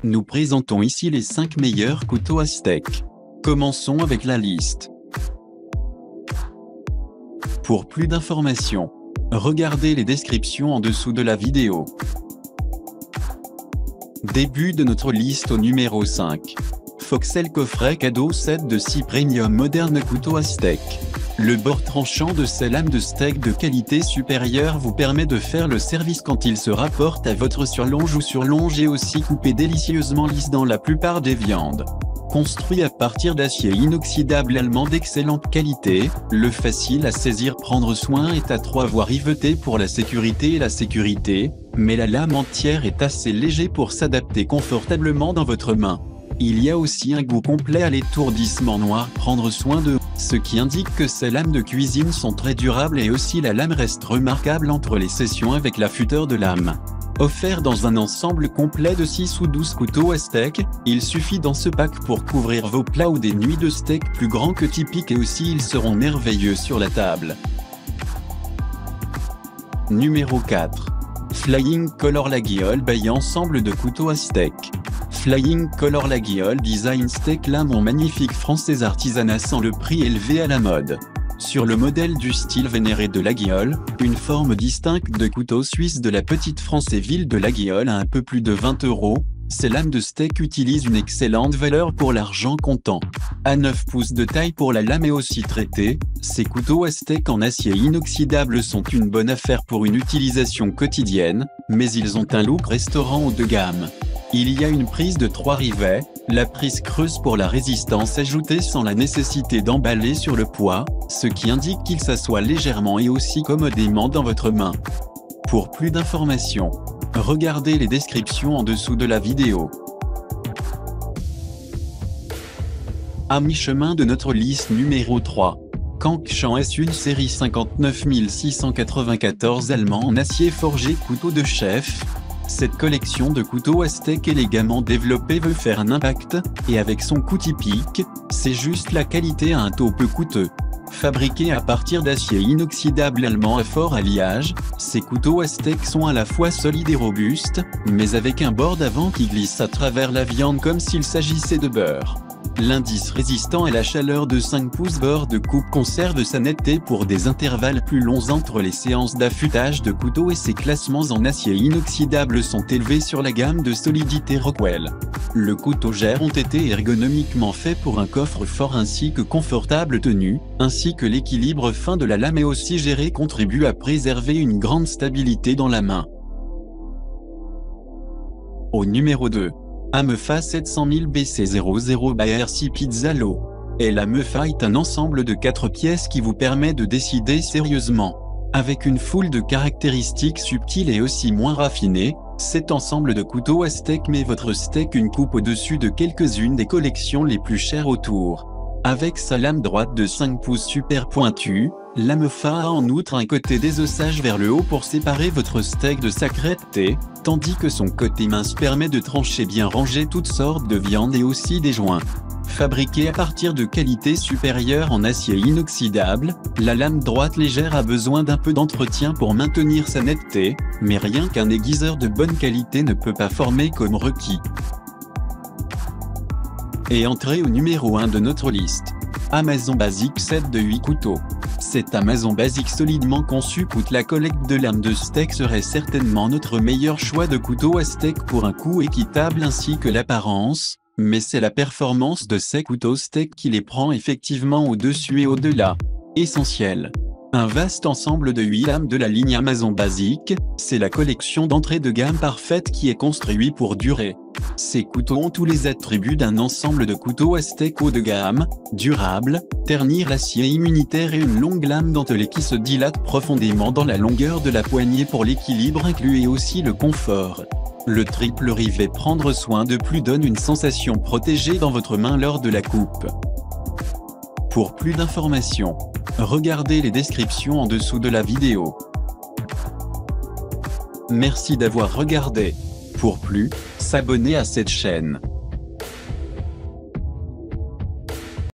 Nous présentons ici les 5 meilleurs couteaux à steak. Commençons avec la liste. Pour plus d'informations, regardez les descriptions en dessous de la vidéo. Début de notre liste au numéro 5. Foxel coffret cadeau set de 6 premium moderne couteau à steak. Le bord tranchant de ces lames de steak de qualité supérieure vous permet de faire le service quand il se rapporte à votre surlonge ou surlonge et aussi couper délicieusement lisse dans la plupart des viandes. Construit à partir d'acier inoxydable allemand d'excellente qualité, le facile à saisir prendre soin est à 3 voies rivetées pour la sécurité et la sécurité, mais la lame entière est assez léger pour s'adapter confortablement dans votre main. Il y a aussi un goût complet à l'étourdissement noir prendre soin de, ce qui indique que ces lames de cuisine sont très durables et aussi la lame reste remarquable entre les sessions avec l'affûteur de lame. Offert dans un ensemble complet de 6 ou 12 couteaux à steak, il suffit dans ce pack pour couvrir vos plats ou des nuits de steak plus grands que typiques et aussi ils seront merveilleux sur la table. Numéro 4. Flying Color La Guiole by ensemble de couteaux à steak. Flying Color La Guiole Design Steak lame en magnifique français artisanat sans le prix élevé à la mode. Sur le modèle du style vénéré de La Guiole, une forme distincte de couteau suisse de la petite France et ville de La Guiole à un peu plus de 20 €, ces lames de steak utilisent une excellente valeur pour l'argent comptant. À 9 pouces de taille pour la lame et aussi traitée, ces couteaux à steak en acier inoxydable sont une bonne affaire pour une utilisation quotidienne, mais ils ont un look restaurant haut de gamme. Il y a une prise de 3 rivets, la prise creuse pour la résistance ajoutée sans la nécessité d'emballer sur le poids, ce qui indique qu'il s'assoit légèrement et aussi commodément dans votre main. Pour plus d'informations, regardez les descriptions en dessous de la vidéo. À mi-chemin de notre liste numéro 3. Kangshan S une série 59694 allemand en acier forgé couteau de chef. Cette collection de couteaux à steak élégamment développée veut faire un impact, et avec son coût typique, c'est juste la qualité à un taux peu coûteux. Fabriqués à partir d'acier inoxydable allemand à fort alliage, ces couteaux à steak sont à la fois solides et robustes, mais avec un bord d'avant qui glisse à travers la viande comme s'il s'agissait de beurre. L'indice résistant à la chaleur de 5 pouces bord de coupe conserve sa netteté pour des intervalles plus longs entre les séances d'affûtage de couteaux et ses classements en acier inoxydable sont élevés sur la gamme de solidité Rockwell. Le couteau gère ont été ergonomiquement faits pour un coffre-fort ainsi que confortable tenue, ainsi que l'équilibre fin de la lame et aussi géré contribue à préserver une grande stabilité dans la main. Au numéro 2. Amefa 700 000 BC00 by RC Pizzalo. Et l'Amefa est un ensemble de 4 pièces qui vous permet de décider sérieusement. Avec une foule de caractéristiques subtiles et aussi moins raffinées, cet ensemble de couteaux à steak met votre steak une coupe au-dessus de quelques-unes des collections les plus chères autour. Avec sa lame droite de 5 pouces super pointue, l'Amefa a en outre un côté désossage vers le haut pour séparer votre steak de sa crêpeté, tandis que son côté mince permet de trancher bien ranger toutes sortes de viandes et aussi des joints. Fabriquée à partir de qualité supérieure en acier inoxydable, la lame droite légère a besoin d'un peu d'entretien pour maintenir sa netteté, mais rien qu'un aiguiseur de bonne qualité ne peut pas former comme requis. Et entrez au numéro 1 de notre liste. Amazon Basic set de 8 couteaux. Cet Amazon Basic solidement conçu coûte la collecte de lames de steak serait certainement notre meilleur choix de couteau à steak pour un coût équitable ainsi que l'apparence, mais c'est la performance de ces couteaux steak qui les prend effectivement au-dessus et au-delà. Essentiel. Un vaste ensemble de 8 lames de la ligne Amazon Basic, c'est la collection d'entrée de gamme parfaite qui est construite pour durer. Ces couteaux ont tous les attributs d'un ensemble de couteaux à steak haut de gamme, durable, ternir l'acier immunitaire et une longue lame dentelée qui se dilate profondément dans la longueur de la poignée pour l'équilibre inclus et aussi le confort. Le triple rivet prendre soin de plus donne une sensation protégée dans votre main lors de la coupe. Pour plus d'informations, regardez les descriptions en dessous de la vidéo. Merci d'avoir regardé. Pour plus, s'abonner à cette chaîne.